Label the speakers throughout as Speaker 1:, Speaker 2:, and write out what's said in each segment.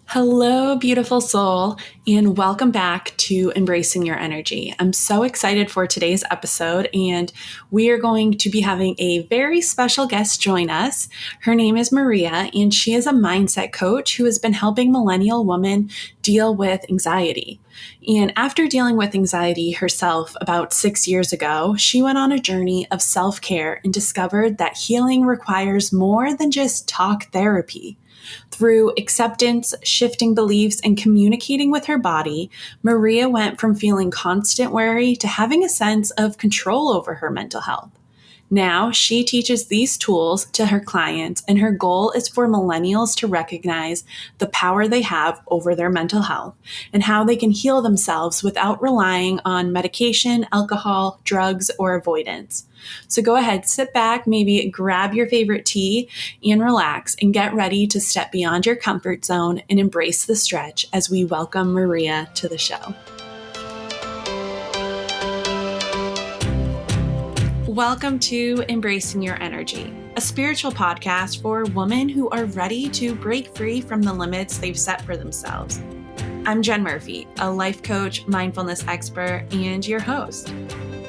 Speaker 1: Hello, beautiful soul, and welcome back to Embracing Your Energy. I'm so excited for today's episode, and we are going to be having a very special guest join us. Her name is Maria, and she is a mindset coach who has been helping millennial women deal with anxiety. And after dealing with anxiety herself about 6 years ago, she went on a journey of self-care and discovered that healing requires more than just talk therapy. Through acceptance, shifting beliefs, and communicating with her body, Maria went from feeling constant worry to having a sense of control over her mental health. Now, she teaches these tools to her clients, and her goal is for millennials to recognize the power they have over their mental health and how they can heal themselves without relying on medication, alcohol, drugs, or avoidance. So go ahead, sit back, maybe grab your favorite tea and relax and get ready to step beyond your comfort zone and embrace the stretch as we welcome Maria to the show. Welcome to Embracing Your Energy, a spiritual podcast for women who are ready to break free from the limits they've set for themselves. I'm Jen Murphy, a life coach, mindfulness expert, and your host.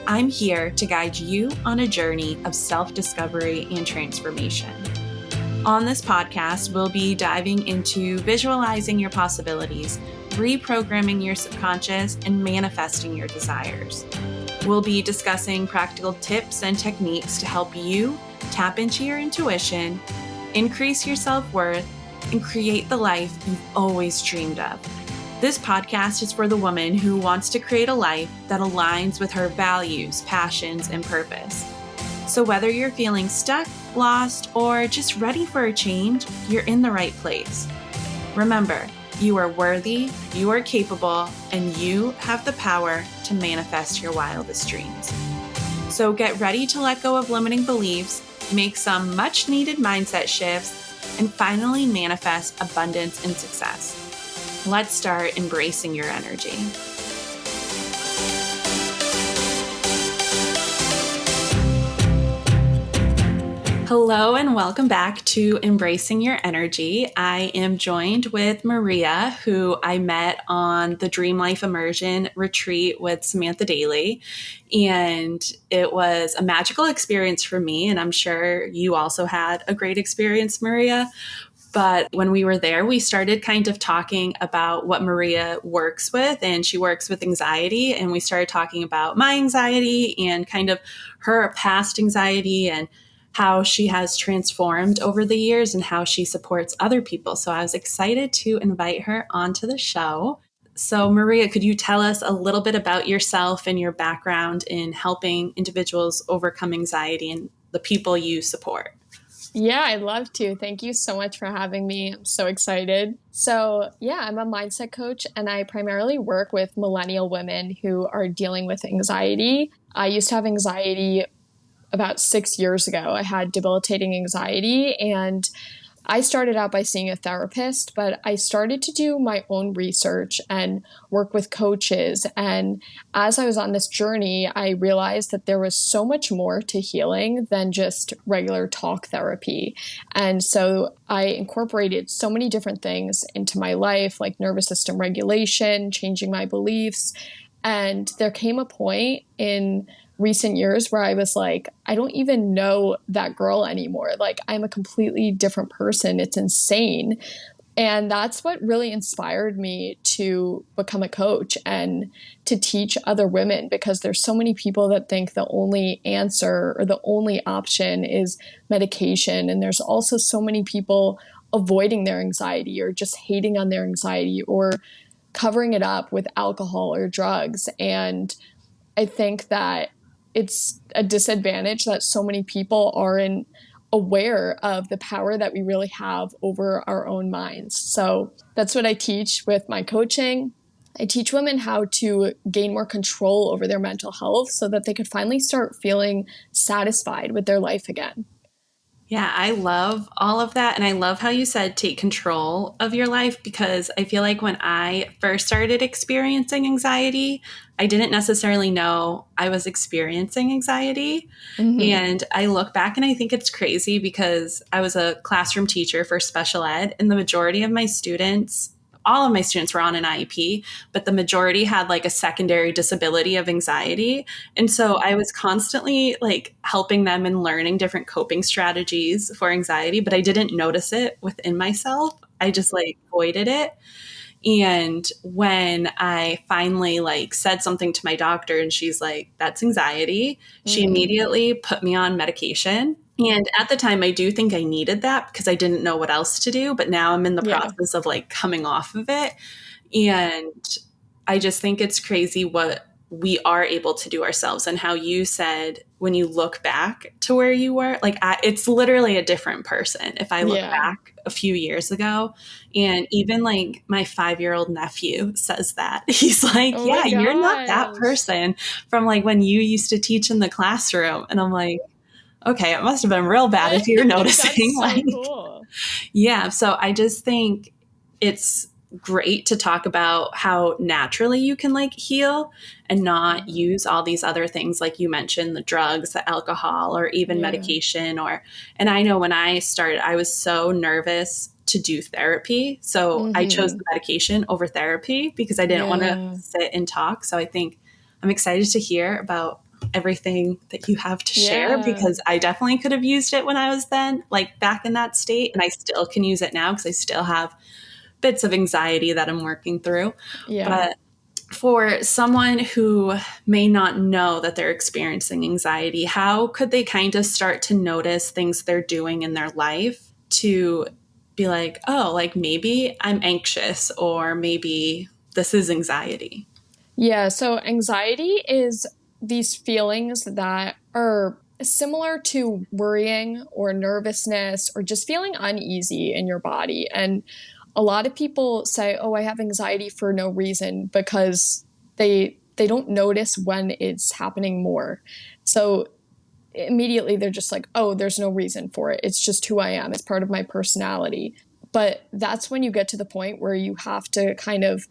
Speaker 1: I'm here to guide you on a journey of self-discovery and transformation. On this podcast, we'll be diving into visualizing your possibilities, reprogramming your subconscious, and manifesting your desires. We'll be discussing practical tips and techniques to help you tap into your intuition, increase your self-worth, and create the life you've always dreamed of. This podcast is for the woman who wants to create a life that aligns with her values, passions, and purpose. So whether you're feeling stuck, lost, or just ready for a change, you're in the right place. Remember, you are worthy, you are capable, and you have the power to manifest your wildest dreams. So get ready to let go of limiting beliefs, make some much-needed mindset shifts, and finally manifest abundance and success. Let's start embracing your energy. Hello and welcome back to Embracing Your Energy. I am joined with Maria, who I met on the Dream Life Immersion retreat with Samantha Daly. And it was a magical experience for me, and I'm sure you also had a great experience, Maria. But when we were there, we started kind of talking about what Maria works with, and she works with anxiety. And we started talking about my anxiety and kind of her past anxiety and how she has transformed over the years and how she supports other people. So I was excited to invite her onto the show. So Maria, could you tell us a little bit about yourself and your background in helping individuals overcome anxiety and the people you support?
Speaker 2: Yeah, I'd love to. Thank you so much for having me. I'm so excited. So, I'm a mindset coach and I primarily work with millennial women who are dealing with anxiety. I used to have anxiety about 6 years ago. I had debilitating anxiety and I started out by seeing a therapist, but I started to do my own research and work with coaches. And as I was on this journey, I realized that there was so much more to healing than just regular talk therapy. And so I incorporated so many different things into my life, like nervous system regulation, changing my beliefs. And there came a point in recent years where I was like, I don't even know that girl anymore. Like, I'm a completely different person. It's insane. And that's what really inspired me to become a coach and to teach other women, because there's so many people that think the only answer or the only option is medication. And there's also so many people avoiding their anxiety or just hating on their anxiety or covering it up with alcohol or drugs. And I think that it's a disadvantage that so many people aren't aware of the power that we really have over our own minds. So that's what I teach with my coaching. I teach women how to gain more control over their mental health so that they could finally start feeling satisfied with their life again.
Speaker 1: Yeah, I love all of that. And I love how you said take control of your life, because I feel like when I first started experiencing anxiety, I didn't necessarily know I was experiencing anxiety.
Speaker 2: Mm-hmm.
Speaker 1: And I look back and I think it's crazy because I was a classroom teacher for special ed, and the majority of my students all of my students were on an IEP, but the majority had like a secondary disability of anxiety. And so I was constantly like helping them and learning different coping strategies for anxiety, but I didn't notice it within myself. I just like avoided it. And when I finally like said something to my doctor and she's like, that's anxiety, she immediately put me on medication. And at the time, I do think I needed that because I didn't know what else to do. But now I'm in the process of like coming off of it. And I just think it's crazy what we are able to do ourselves, and how you said when you look back to where you were, like it's literally a different person if I look back a few years ago. And even like my 5-year-old nephew says that. He's like,
Speaker 2: Oh
Speaker 1: yeah,
Speaker 2: my
Speaker 1: you're not that
Speaker 2: gosh.
Speaker 1: person from like when you used to teach in the classroom. And I'm like, okay, it must have been real bad if you're noticing.
Speaker 2: That's so
Speaker 1: Like,
Speaker 2: cool.
Speaker 1: yeah. So I just think it's great to talk about how naturally you can like heal and not use all these other things like you mentioned, the drugs, the alcohol, or even medication. And I know when I started, I was so nervous to do therapy. So I chose the medication over therapy because I didn't want to sit and talk. So I think I'm excited to hear about everything that you have to share, because I definitely could have used it when I was then like back in that state, and I still can use it now because I still have bits of anxiety that I'm working through. But for someone who may not know that they're experiencing anxiety, how could they kind of start to notice things they're doing in their life to be like, oh, like maybe I'm anxious, or maybe this is anxiety?
Speaker 2: Yeah, so anxiety is these feelings that are similar to worrying or nervousness or just feeling uneasy in your body. And a lot of people say, "Oh, I have anxiety for no reason," because they don't notice when it's happening more. So immediately they're just like, "Oh, there's no reason for it. It's just who I am. It's part of my personality." But that's when you get to the point where you have to kind of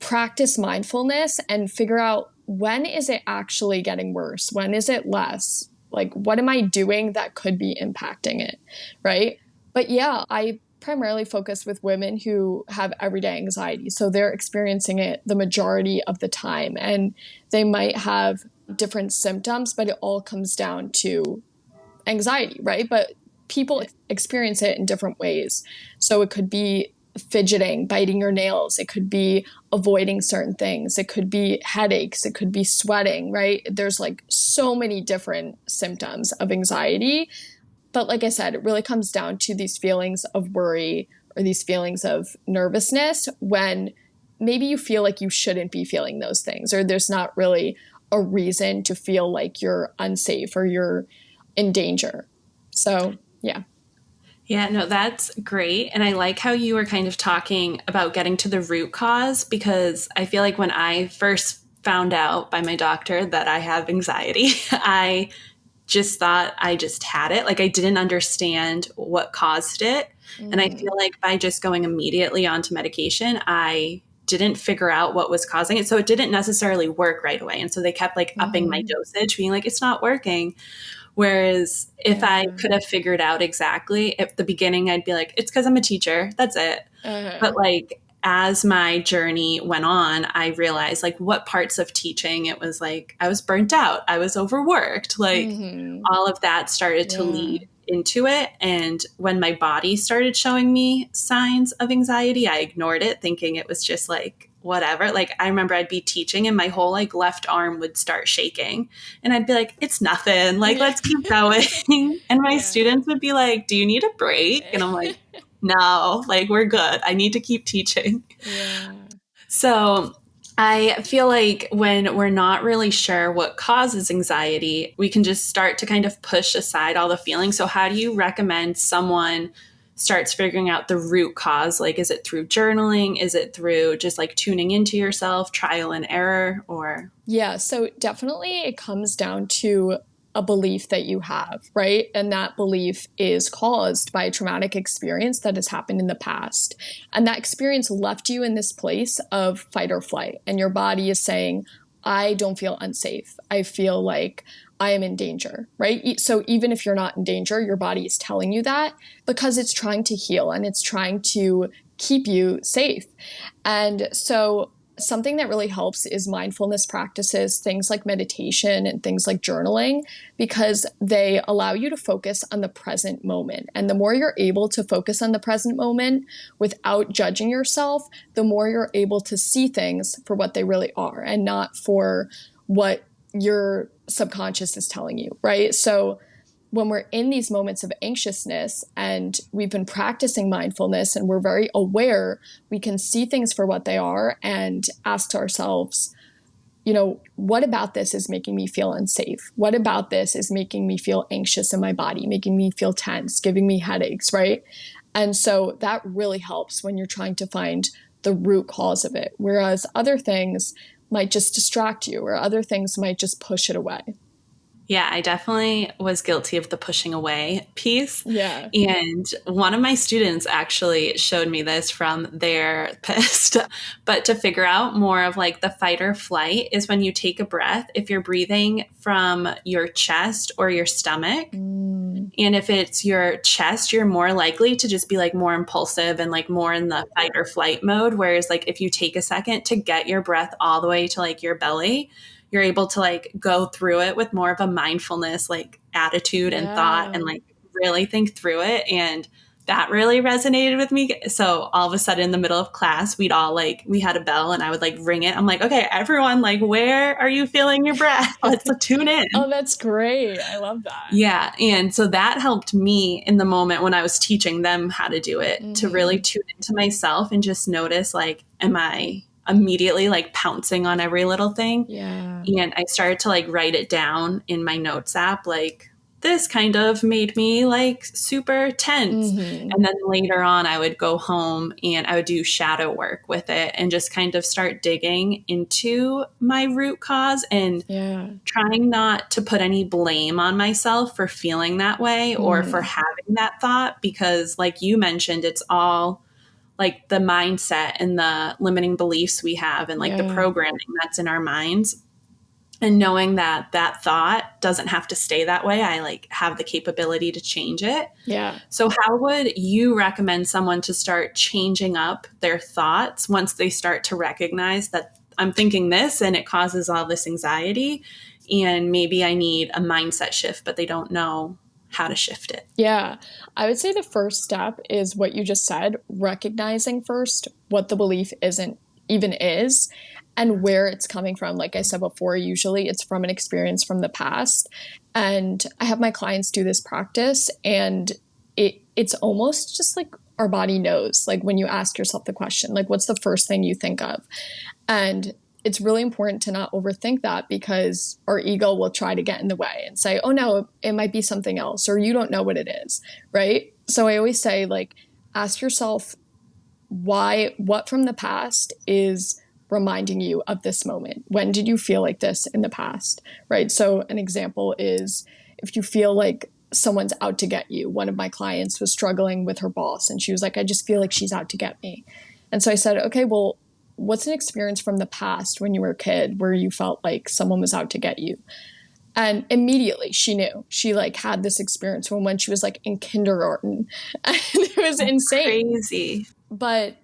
Speaker 2: practice mindfulness and figure out, when is it actually getting worse? When is it less? Like, what am I doing that could be impacting it? Right. But yeah, I primarily focus with women who have everyday anxiety. So they're experiencing it the majority of the time, and they might have different symptoms, but it all comes down to anxiety, right? But people experience it in different ways. So it could be fidgeting, biting your nails. It could be avoiding certain things. It could be headaches. It could be sweating, right? There's like so many different symptoms of anxiety. But like I said, it really comes down to these feelings of worry or these feelings of nervousness when maybe you feel like you shouldn't be feeling those things, or there's not really a reason to feel like you're unsafe or you're in danger. So, yeah.
Speaker 1: Yeah, no, that's great. And I like how you were kind of talking about getting to the root cause, because I feel like when I first found out by my doctor that I have anxiety, I just thought I just had it. Like I didn't understand what caused it. And I feel like by just going immediately onto medication, I didn't figure out what was causing it. So it didn't necessarily work right away. And so they kept like upping my dosage, being like, it's not working. Whereas if I could have figured out exactly at the beginning, I'd be like, it's because I'm a teacher. That's it. But like, as my journey went on, I realized like what parts of teaching, it was like I was burnt out, I was overworked, like all of that started to lead into it. And when my body started showing me signs of anxiety, I ignored it, thinking it was just like whatever. Like I remember I'd be teaching and my whole like left arm would start shaking, and I'd be like, it's nothing, like let's keep going. And my students would be like, do you need a break? And I'm like, no, like we're good, I need to keep teaching. So I feel like when we're not really sure what causes anxiety, we can just start to kind of push aside all the feelings. So how do you recommend someone starts figuring out the root cause? Like, is it through journaling? Is it through just like tuning into yourself, trial and error, or?
Speaker 2: Yeah, so definitely it comes down to a belief that you have, right? And that belief is caused by a traumatic experience that has happened in the past. And that experience left you in this place of fight or flight. And your body is saying, I don't feel unsafe. I feel like I am in danger, right? So even if you're not in danger, your body is telling you that because it's trying to heal and it's trying to keep you safe. And so something that really helps is mindfulness practices, things like meditation and things like journaling, because they allow you to focus on the present moment. And the more you're able to focus on the present moment without judging yourself, the more you're able to see things for what they really are and not for what your subconscious is telling you, right? So when we're in these moments of anxiousness and we've been practicing mindfulness and we're very aware, we can see things for what they are and ask ourselves, what about this is making me feel unsafe? What about this is making me feel anxious in my body, making me feel tense, giving me headaches, right? And so that really helps when you're trying to find the root cause of it. Whereas other things might just distract you or other things might just push it away.
Speaker 1: Yeah, I definitely was guilty of the pushing away piece.
Speaker 2: Yeah.
Speaker 1: And one of my students actually showed me this from their therapist. But to figure out more of like the fight or flight is when you take a breath, if you're breathing from your chest or your stomach. And if it's your chest, you're more likely to just be like more impulsive and like more in the fight or flight mode. Whereas like if you take a second to get your breath all the way to like your belly, you're able to like go through it with more of a mindfulness, like attitude and thought and like really think through it. And that really resonated with me. So all of a sudden in the middle of class, we had a bell and I would like ring it. I'm like, okay, everyone, like, where are you feeling your breath? Let's tune in.
Speaker 2: Oh, that's great. I love that.
Speaker 1: Yeah. And so that helped me in the moment when I was teaching them how to do it, to really tune into myself and just notice, like, am I immediately like pouncing on every little thing?
Speaker 2: Yeah.
Speaker 1: And I started to like write it down in my notes app, like, this kind of made me like super tense. And then later on, I would go home and I would do shadow work with it and just kind of start digging into my root cause and trying not to put any blame on myself for feeling that way or for having that thought, because like you mentioned, it's all like the mindset and the limiting beliefs we have and like the programming that's in our minds. And knowing that that thought doesn't have to stay that way, I like have the capability to change it.
Speaker 2: Yeah.
Speaker 1: So how would you recommend someone to start changing up their thoughts once they start to recognize that I'm thinking this and it causes all this anxiety and maybe I need a mindset shift, but they don't know how to shift it?
Speaker 2: Yeah. I would say the first step is what you just said, recognizing first what the belief even is and where it's coming from. Like I said before, usually it's from an experience from the past. And I have my clients do this practice and it's almost just like our body knows, like when you ask yourself the question, like what's the first thing you think of? And it's really important to not overthink that because our ego will try to get in the way and say, oh no, it might be something else, or you don't know what it is, right? So I always say, like, ask yourself what from the past is reminding you of this moment? When did you feel like this in the past, right? So an example is if you feel like someone's out to get you. One of my clients was struggling with her boss and she was like, I just feel like she's out to get me. And so I said, okay, well, what's an experience from the past when you were a kid where you felt like someone was out to get you? And immediately she knew. She like had this experience from when she was like in kindergarten. And it was insane.
Speaker 1: Crazy.
Speaker 2: But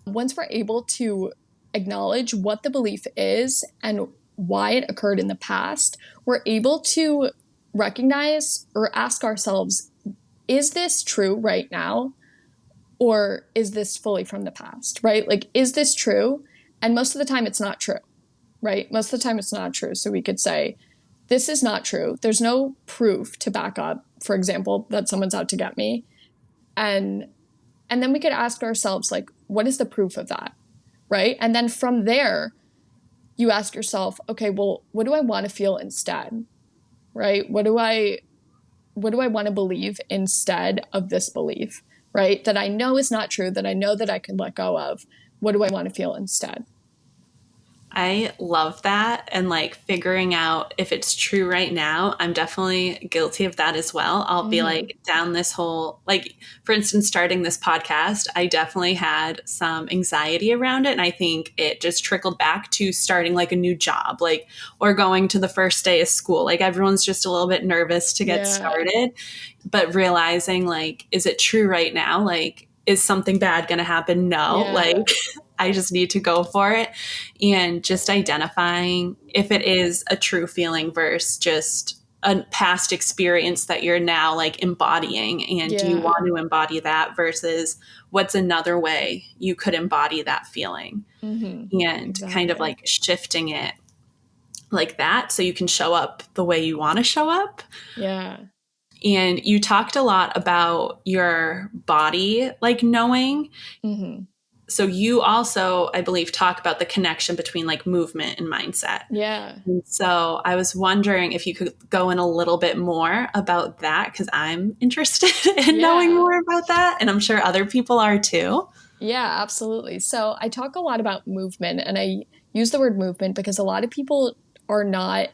Speaker 2: once we're able to acknowledge what the belief is and why it occurred in the past, we're able to recognize or ask ourselves, is this true right now? Or is this fully from the past, right? Like, is this true? And most of the time it's not true, right? Most of the time it's not true. So we could say, this is not true. There's no proof to back up, for example, that someone's out to get me. And then we could ask ourselves, like, what is the proof of that, right? And then from there, you ask yourself, okay, well, what do I want to feel instead, right? What do I want to believe instead of this belief? Right? That I know is not true, that I know that I can let go of. What do I want to feel instead?
Speaker 1: I love that. And like figuring out if it's true right now, I'm definitely guilty of that as well. I'll be
Speaker 2: Mm-hmm.
Speaker 1: like down this whole, like, for instance, starting this podcast, I definitely had some anxiety around it. And I think it just trickled back to starting like a new job, like, or going to the first day of school. Like everyone's just a little bit nervous to get
Speaker 2: Yeah.
Speaker 1: started, but realizing like, is it true right now? Like, is something bad going to happen? No.
Speaker 2: Yeah.
Speaker 1: Like, I just need to go for it. And just identifying if it is a true feeling versus just a past experience that you're now like embodying. And do you
Speaker 2: Yeah.
Speaker 1: want to embody that versus what's another way you could embody that feeling?
Speaker 2: Mm-hmm.
Speaker 1: And kind of
Speaker 2: Exactly.
Speaker 1: like shifting it like that so you can show up the way you want to show up.
Speaker 2: Yeah.
Speaker 1: And you talked a lot about your body, like knowing.
Speaker 2: Mm-hmm.
Speaker 1: So you also, I believe, talk about the connection between like movement and mindset.
Speaker 2: Yeah.
Speaker 1: And so I was wondering if you could go in a little bit more about that because I'm interested in knowing
Speaker 2: Yeah.
Speaker 1: more about that. And I'm sure other people are too.
Speaker 2: Yeah, absolutely. So I talk a lot about movement, and I use the word movement because a lot of people are not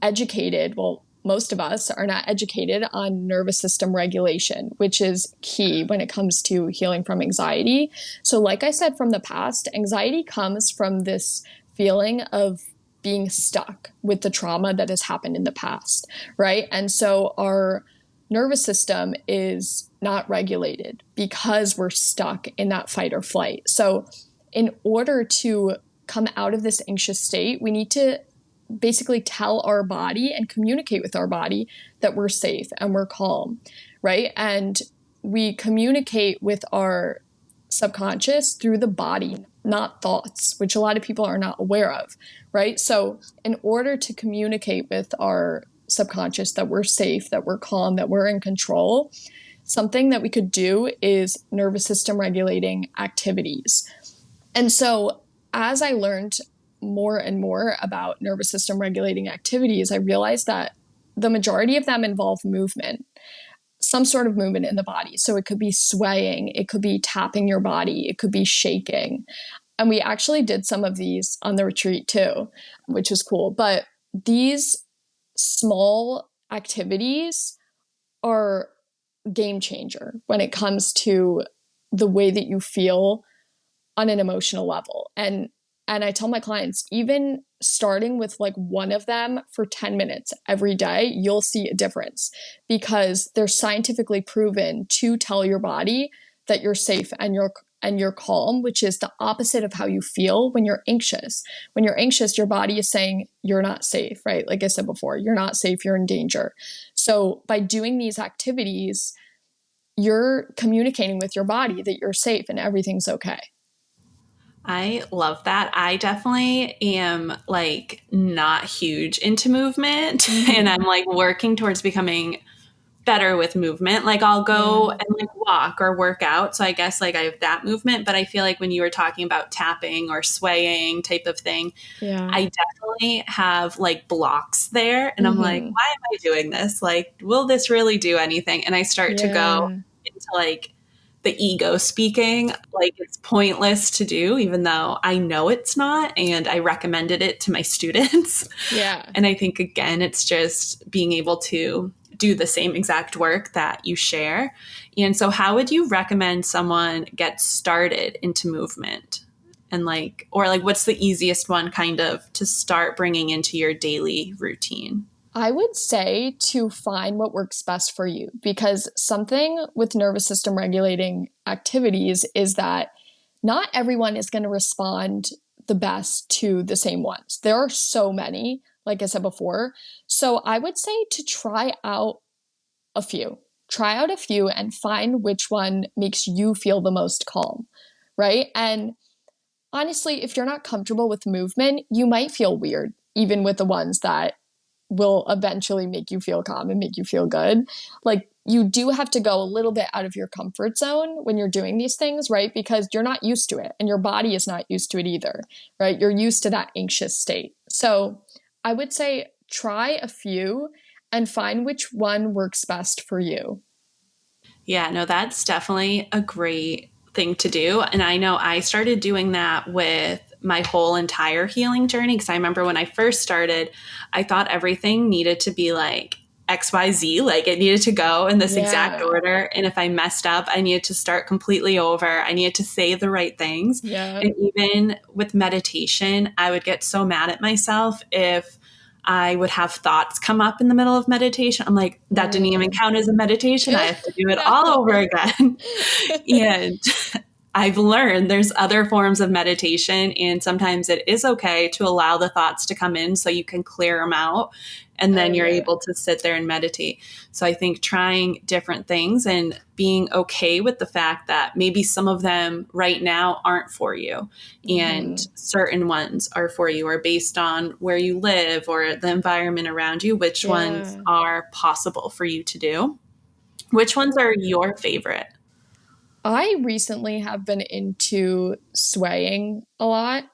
Speaker 2: educated. Well, most of us are not educated on nervous system regulation, which is key when it comes to healing from anxiety. So, like I said from the past, anxiety comes from this feeling of being stuck with the trauma that has happened in the past, right? And so our nervous system is not regulated because we're stuck in that fight or flight. So, in order to come out of this anxious state, we need to basically tell our body and communicate with our body that we're safe and we're calm, right? And we communicate with our subconscious through the body, not thoughts, which a lot of people are not aware of, right? So, in order to communicate with our subconscious that we're safe, that we're calm, that we're in control, something that we could do is nervous system regulating activities. And so, as I learned more and more about nervous system regulating activities, I realized that the majority of them involve movement, some sort of movement in the body. So it could be swaying, it could be tapping your body, it could be shaking. And we actually did some of these on the retreat too, which was cool. But these small activities are game changer when it comes to the way that you feel on an emotional level. And I tell my clients, even starting with like one of them for 10 minutes every day, you'll see a difference because they're scientifically proven to tell your body that you're safe and you're calm, which is the opposite of how you feel when you're anxious. When you're anxious, your body is saying you're not safe, right? Like I said before, you're not safe, you're in danger. So by doing these activities, you're communicating with your body that you're safe and everything's okay.
Speaker 1: I love that. I definitely am like not huge into movement and
Speaker 2: Mm-hmm.
Speaker 1: I'm like working towards becoming better with movement. Like I'll go
Speaker 2: Yeah.
Speaker 1: and like walk or work out. So I guess like I have that movement, but I feel like when you were talking about tapping or swaying type of thing,
Speaker 2: Yeah.
Speaker 1: I definitely have like blocks there. And I'm like,
Speaker 2: Mm-hmm.
Speaker 1: why am I doing this? Like, will this really do anything? And I start to go
Speaker 2: Yeah.
Speaker 1: into like the ego speaking, like it's pointless to do, even though I know it's not. And I recommended it to my students.
Speaker 2: Yeah.
Speaker 1: And I think, again, it's just being able to do the same exact work that you share. And so, how would you recommend someone get started into movement? And like, or like, what's the easiest one kind of to start bringing into your daily routine?
Speaker 2: I would say to find what works best for you because something with nervous system regulating activities is that not everyone is going to respond the best to the same ones. There are so many, like I said before. So I would say to try out a few. Try out a few and find which one makes you feel the most calm, right? And honestly, if you're not comfortable with movement, you might feel weird, even with the ones that will eventually make you feel calm and make you feel good. Like you do have to go a little bit out of your comfort zone when you're doing these things, right? Because you're not used to it and your body is not used to it either, right? You're used to that anxious state. So I would say try a few and find which one works best for you.
Speaker 1: Yeah, no, that's definitely a great thing to do. And I know I started doing that with my whole entire healing journey. Because I remember when I first started, I thought everything needed to be like XYZ, like it needed to go in this exact order. And if I messed up, I needed to start completely over. I needed to say the right things.
Speaker 2: Yeah.
Speaker 1: And even with meditation, I would get so mad at myself if I would have thoughts come up in the middle of meditation. I'm like, that didn't even count as a meditation. I have to do it all over again. And I've learned there's other forms of meditation, and sometimes it is okay to allow the thoughts to come in so you can clear them out, and then you're able to sit there and meditate. So I think trying different things and being okay with the fact that maybe some of them right now aren't for you, and certain ones are for you, or based on where you live or the environment around you, which ones are possible for you to do. Which ones are your favorite?
Speaker 2: I recently have been into swaying a lot.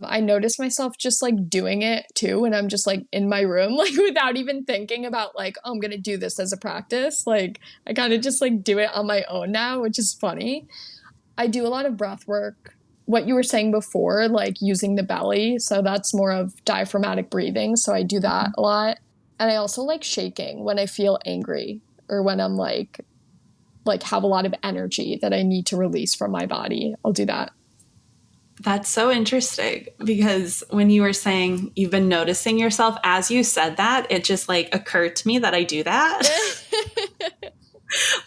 Speaker 2: I notice myself just like doing it too when I'm just like in my room, like without even thinking about like, oh, I'm going to do this as a practice. Like I kind of just like do it on my own now, which is funny. I do a lot of breath work. What you were saying before, like using the belly. So that's more of diaphragmatic breathing. So I do that a lot. And I also like shaking when I feel angry or when I'm like have a lot of energy that I need to release from my body. I'll do that.
Speaker 1: That's so interesting, because when you were saying you've been noticing yourself as you said that, it just like occurred to me that I do that.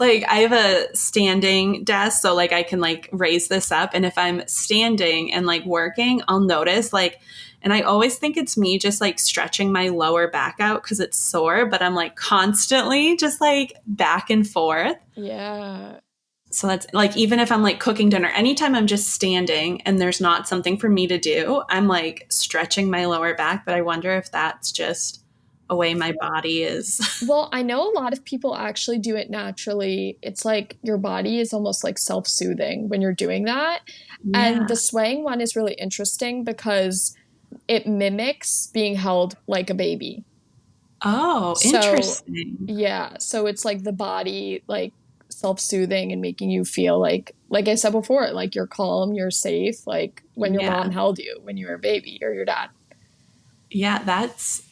Speaker 1: Like I have a standing desk, so like I can like raise this up. And if I'm standing and like working, I'll notice like, and I always think it's me just like stretching my lower back out because it's sore, but I'm like constantly just like back and forth.
Speaker 2: Yeah.
Speaker 1: So that's like, even if I'm like cooking dinner, anytime I'm just standing and there's not something for me to do, I'm like stretching my lower back. But I wonder if that's just a way my body is.
Speaker 2: Well, I know a lot of people actually do it naturally. It's like your body is almost like self-soothing when you're doing that.
Speaker 1: Yeah.
Speaker 2: And the swaying one is really interesting because it mimics being held like a baby.
Speaker 1: Oh, interesting.
Speaker 2: Yeah. So it's like the body, like self-soothing and making you feel like I said before, like you're calm, you're safe, like when your mom held you when you were a baby or your dad.
Speaker 1: Yeah, that's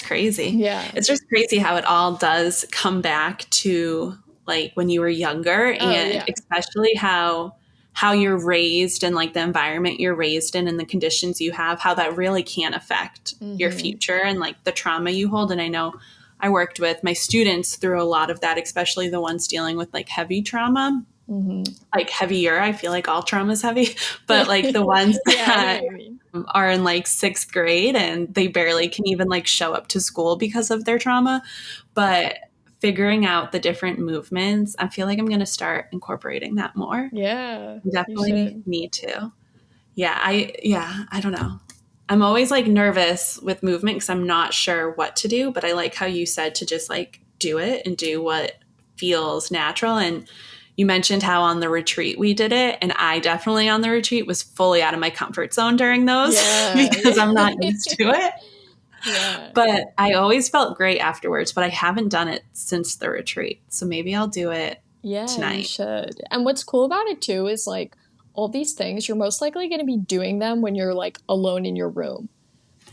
Speaker 1: crazy.
Speaker 2: Yeah.
Speaker 1: It's just crazy how it all does come back to like when you were younger, and especially how you're raised and like the environment you're raised in and the conditions you have, how that really can affect your future and like the trauma you hold. And I know I worked with my students through a lot of that, especially the ones dealing with like heavy trauma, like heavier. I feel like all trauma is heavy, but like the ones that are in like 6th grade and they barely can even like show up to school because of their trauma. But figuring out the different movements, I feel like I'm going to start incorporating that more.
Speaker 2: Yeah.
Speaker 1: I definitely need to. Yeah. I don't know. I'm always like nervous with movement because I'm not sure what to do, but I like how you said to just like do it and do what feels natural. And you mentioned how on the retreat we did it, and I definitely on the retreat was fully out of my comfort zone during those because I'm not used to it. But I always felt great afterwards, but I haven't done it since the retreat. So maybe I'll do it tonight.
Speaker 2: You should. And what's cool about it too is like all these things, you're most likely going to be doing them when you're like alone in your room.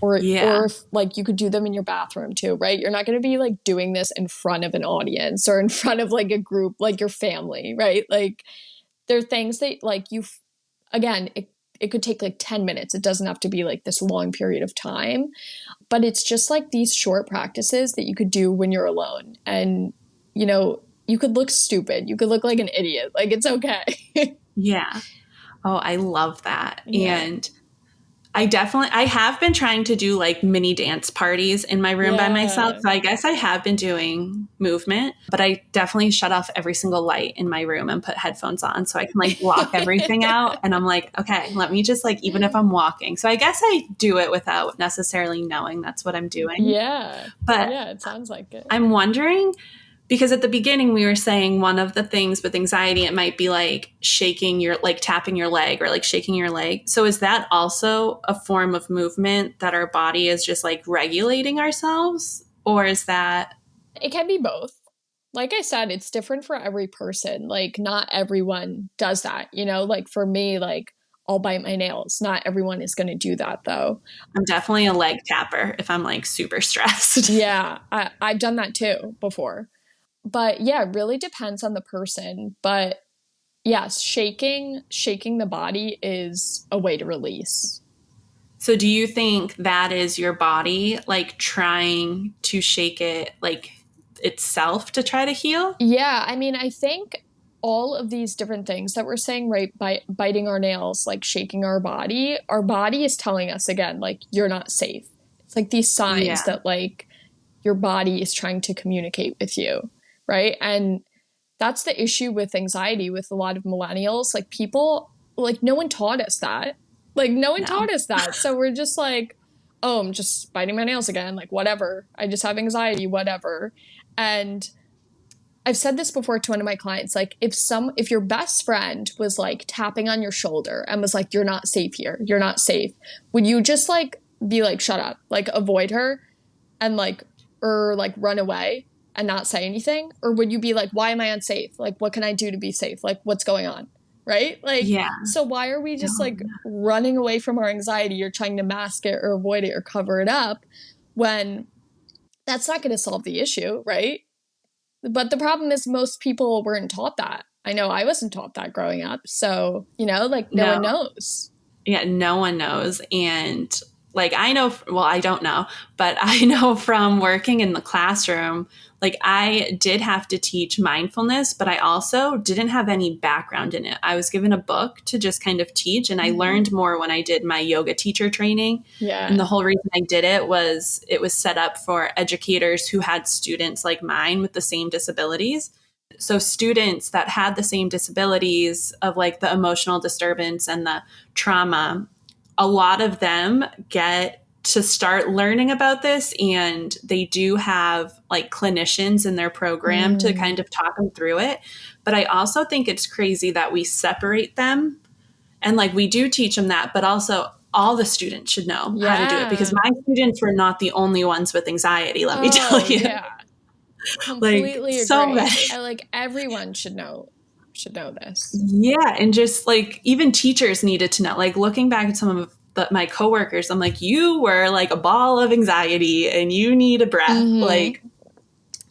Speaker 2: Or if, like you could do them in your bathroom too, right? You're not going to be like doing this in front of an audience or in front of like a group, like your family, right? Like there are things that like again, it could take like 10 minutes. It doesn't have to be like this long period of time, but it's just like these short practices that you could do when you're alone. And, you know, you could look stupid. You could look like an idiot. Like it's okay.
Speaker 1: Yeah. Oh, I love that. And I have been trying to do like mini dance parties in my room by myself. So I guess I have been doing movement, but I definitely shut off every single light in my room and put headphones on so I can like block everything out. And I'm like, okay, let me just like, even if I'm walking. So I guess I do it without necessarily knowing that's what I'm doing.
Speaker 2: Yeah.
Speaker 1: But
Speaker 2: yeah, it sounds like it.
Speaker 1: I'm wondering, because at the beginning we were saying one of the things with anxiety, it might be like shaking your, like tapping your leg or like shaking your leg. So is that also a form of movement that our body is just like regulating ourselves? Or is that?
Speaker 2: It can be both. Like I said, it's different for every person. Like not everyone does that, you know, like for me, like I'll bite my nails. Not everyone is going to do that though.
Speaker 1: I'm definitely a leg tapper if I'm like super stressed.
Speaker 2: Yeah, I've done that too before. But yeah, it really depends on the person. But yes, shaking the body is a way to release.
Speaker 1: So do you think that is your body like trying to shake it like itself to try to heal?
Speaker 2: Yeah, I mean, I think all of these different things that we're saying, right, by biting our nails, like shaking our body is telling us again, like, you're not safe. It's like these signs
Speaker 1: Yeah.
Speaker 2: that, like, your body is trying to communicate with you, right? And that's the issue with anxiety with a lot of millennials. Like, people, like, no one taught us that. Like, no one
Speaker 1: No.
Speaker 2: taught us that. So we're just like, oh, I'm just biting my nails again. Like, whatever. I just have anxiety, whatever. And I've said this before to one of my clients, like if your best friend was like tapping on your shoulder and was like, you're not safe here, you're not safe, would you just like be like, shut up, like avoid her and like, or like run away and not say anything? Or would you be like, why am I unsafe? Like, what can I do to be safe? Like, what's going on? Right? Like,
Speaker 1: Yeah.
Speaker 2: so why are we just
Speaker 1: No.
Speaker 2: like running away from our anxiety or trying to mask it or avoid it or cover it up when that's not going to solve the issue, right? But the problem is most people weren't taught that. I know I wasn't taught that growing up. So, like no
Speaker 1: No.
Speaker 2: one knows.
Speaker 1: Yeah, no one knows. And like I know, well, I don't know, but I know from working in the classroom, like I did have to teach mindfulness, but I also didn't have any background in it. I was given a book to just kind of teach, and I learned more when I did my yoga teacher training. And
Speaker 2: Yeah.
Speaker 1: the whole reason I did it was set up for educators who had students like mine with the same disabilities. So students that had the same disabilities of like the emotional disturbance and the trauma, a lot of them get to start learning about this, and they do have like clinicians in their program to kind of talk them through it. But I also think it's crazy that we separate them, and like we do teach them that, but also all the students should know how to do it, because
Speaker 2: Yeah.
Speaker 1: my students were not the only ones with anxiety, let me tell
Speaker 2: Oh,
Speaker 1: you.
Speaker 2: yeah.
Speaker 1: Like
Speaker 2: Completely
Speaker 1: so
Speaker 2: agree.
Speaker 1: many.
Speaker 2: Like everyone should know this.
Speaker 1: Yeah, and just like even teachers needed to know. Like looking back at some of my coworkers, I'm like, you were like a ball of anxiety and you need a breath. Like,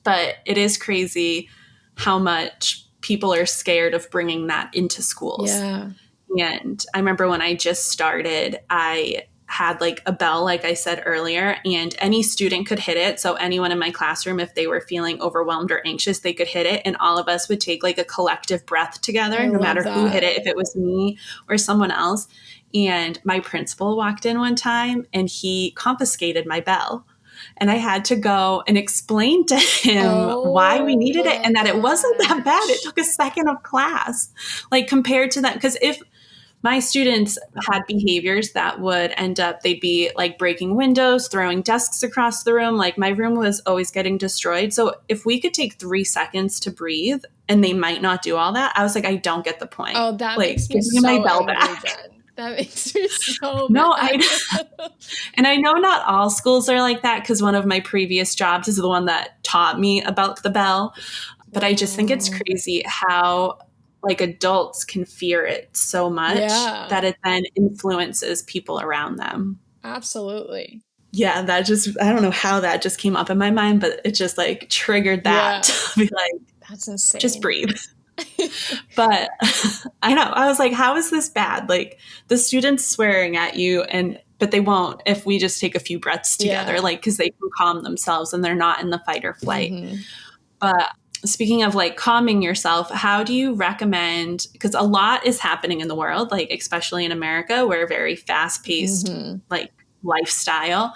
Speaker 1: but it is crazy how much people are scared of bringing that into schools.
Speaker 2: Yeah.
Speaker 1: And I remember when I just started, I had like a bell, like I said earlier, and any student could hit it. So anyone in my classroom, if they were feeling overwhelmed or anxious, they could hit it. And all of us would take like a collective breath together,
Speaker 2: I
Speaker 1: no
Speaker 2: love
Speaker 1: matter who hit
Speaker 2: that.
Speaker 1: it, if it was me or someone else. And my principal walked in one time and he confiscated my bell. And I had to go and explain to him why we
Speaker 2: Oh
Speaker 1: needed it
Speaker 2: my
Speaker 1: and that it wasn't that bad. It
Speaker 2: gosh.
Speaker 1: took a second of class, like compared to that. Because if my students had behaviors that would end up, they'd be like breaking windows, throwing desks across the room. Like my room was always getting destroyed. So if we could take 3 seconds to breathe and they might not do all that, I was like, I don't get the point.
Speaker 2: Oh, that
Speaker 1: Like,
Speaker 2: makes me
Speaker 1: give me my
Speaker 2: so
Speaker 1: bell
Speaker 2: angry,
Speaker 1: back.
Speaker 2: Jen. That makes me so
Speaker 1: No,
Speaker 2: mad.
Speaker 1: and I know not all schools are like that, because one of my previous jobs is the one that taught me about the bell. But I just think it's
Speaker 2: Wow.
Speaker 1: crazy how like adults can fear it so much
Speaker 2: Yeah,
Speaker 1: that it then influences people around them.
Speaker 2: absolutely.
Speaker 1: Yeah, that just, I don't know how that just came up in my mind, but it just like triggered that
Speaker 2: Yeah,
Speaker 1: to be like,
Speaker 2: that's
Speaker 1: just
Speaker 2: insane.
Speaker 1: breathe. But I know, I was like, how is this bad? Like the students swearing at you, but they won't if we just take a few breaths together,
Speaker 2: Yeah.
Speaker 1: like, because they can calm themselves and they're not in the fight or flight.
Speaker 2: hmm
Speaker 1: But speaking of like calming yourself, how do you recommend, because a lot is happening in the world, like especially in America, we're a very fast paced
Speaker 2: hmm
Speaker 1: like lifestyle.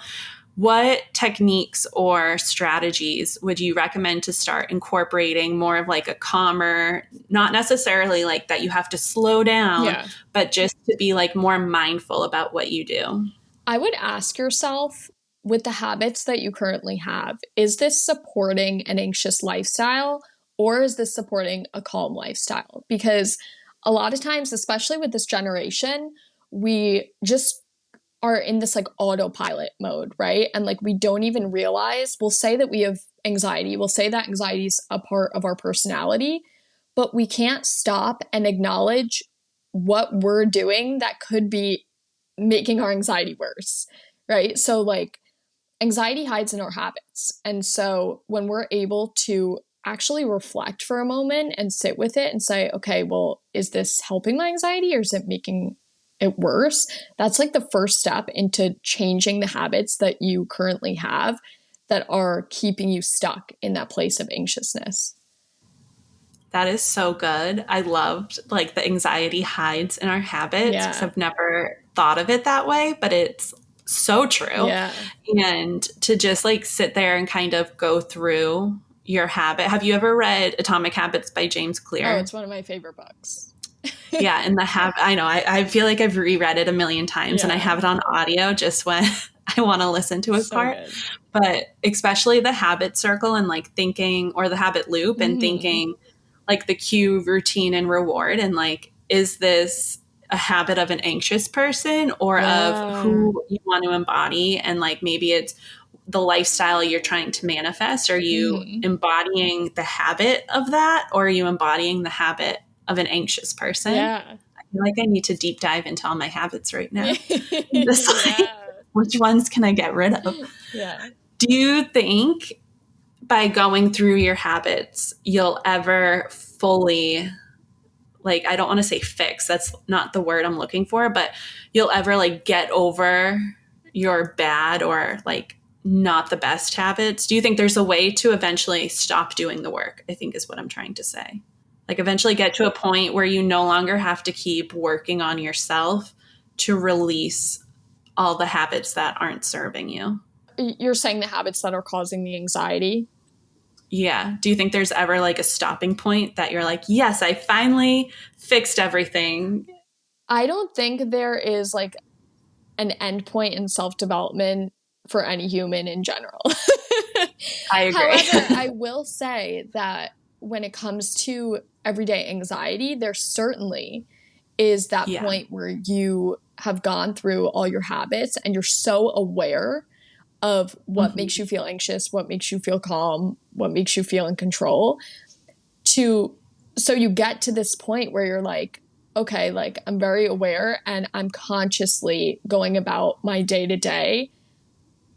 Speaker 1: What techniques or strategies would you recommend to start incorporating more of like a calmer, not necessarily like that you have to slow down,
Speaker 2: Yeah.
Speaker 1: but just to be like more mindful about what you do?
Speaker 2: I would ask yourself with the habits that you currently have, is this supporting an anxious lifestyle or is this supporting a calm lifestyle? Because a lot of times, especially with this generation, we just are in this like autopilot mode, right? And like we don't even realize, we'll say that we have anxiety, we'll say that anxiety is a part of our personality, but we can't stop and acknowledge what we're doing that could be making our anxiety worse, right? So like anxiety hides in our habits. And so when we're able to actually reflect for a moment and sit with it and say, okay, well, is this helping my anxiety or is it making it worse? That's like the first step into changing the habits that you currently have that are keeping you stuck in that place of anxiousness.
Speaker 1: That is so good. I loved like the anxiety hides in our habits because
Speaker 2: Yeah.
Speaker 1: I've never thought of it that way, but it's so true.
Speaker 2: Yeah.
Speaker 1: And to just like sit there and kind of go through your habit. Have you ever read Atomic Habits by James
Speaker 2: Oh,
Speaker 1: Clear?
Speaker 2: it's one of my favorite books.
Speaker 1: Yeah, and the habit, I know, I feel like I've reread it a million times and I
Speaker 2: Yeah.
Speaker 1: have it on audio just when I want to listen to a
Speaker 2: So
Speaker 1: part.
Speaker 2: good.
Speaker 1: But especially the habit circle and like thinking, or the habit loop and
Speaker 2: Mm-hmm.
Speaker 1: thinking like the cue, routine, and reward. And like, is this a habit of an anxious person or of
Speaker 2: Yeah.
Speaker 1: who you want to embody? And like, maybe it's the lifestyle you're trying to manifest. Are you
Speaker 2: Mm-hmm.
Speaker 1: embodying the habit of that, or are you embodying the habit of an anxious person?
Speaker 2: Yeah.
Speaker 1: I feel like I need to deep dive into all my habits right now. Just like,
Speaker 2: Yeah.
Speaker 1: which ones can I get rid of?
Speaker 2: Yeah.
Speaker 1: Do you think by going through your habits, you'll ever fully, like, I don't want to say fix, that's not the word I'm looking for, but you'll ever like get over your bad or like not the best habits? Do you think there's a way to eventually stop doing the work? I think is what I'm trying to say. Like, eventually get to a point where you no longer have to keep working on yourself to release all the habits that aren't serving you.
Speaker 2: You're saying the habits that are causing the anxiety?
Speaker 1: Yeah. Do you think there's ever like a stopping point that you're like, yes, I finally fixed everything?
Speaker 2: I don't think there is like an end point in self development for any human in general.
Speaker 1: I agree.
Speaker 2: However, I will say that when it comes to everyday anxiety, there certainly is that
Speaker 1: Yeah.
Speaker 2: point where you have gone through all your habits and you're so aware of what makes
Speaker 1: Mm-hmm.
Speaker 2: you feel anxious, what makes you feel calm, what makes you feel in control to so you get to this point where you're like, okay, like I'm very aware and I'm consciously going about my day to day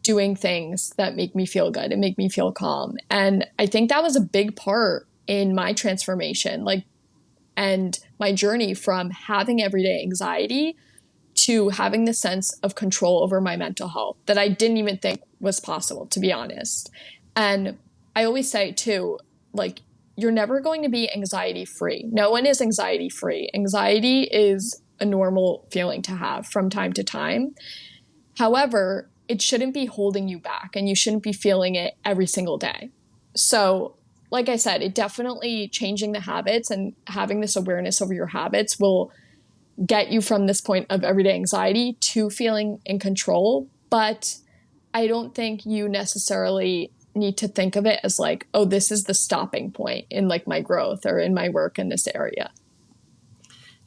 Speaker 2: doing things that make me feel good and make me feel calm. And I think that was a big part in my transformation, like, and my journey from having everyday anxiety to having the sense of control over my mental health that I didn't even think was possible, to be honest. And I always say, too, like, you're never going to be anxiety free. No one is anxiety free. Anxiety is a normal feeling to have from time to time. However, it shouldn't be holding you back and you shouldn't be feeling it every single day. So, like I said, it definitely changing the habits and having this awareness over your habits will get you from this point of everyday anxiety to feeling in control. But I don't think you necessarily need to think of it as like, oh, this is the stopping point in like my growth or in my work in this area.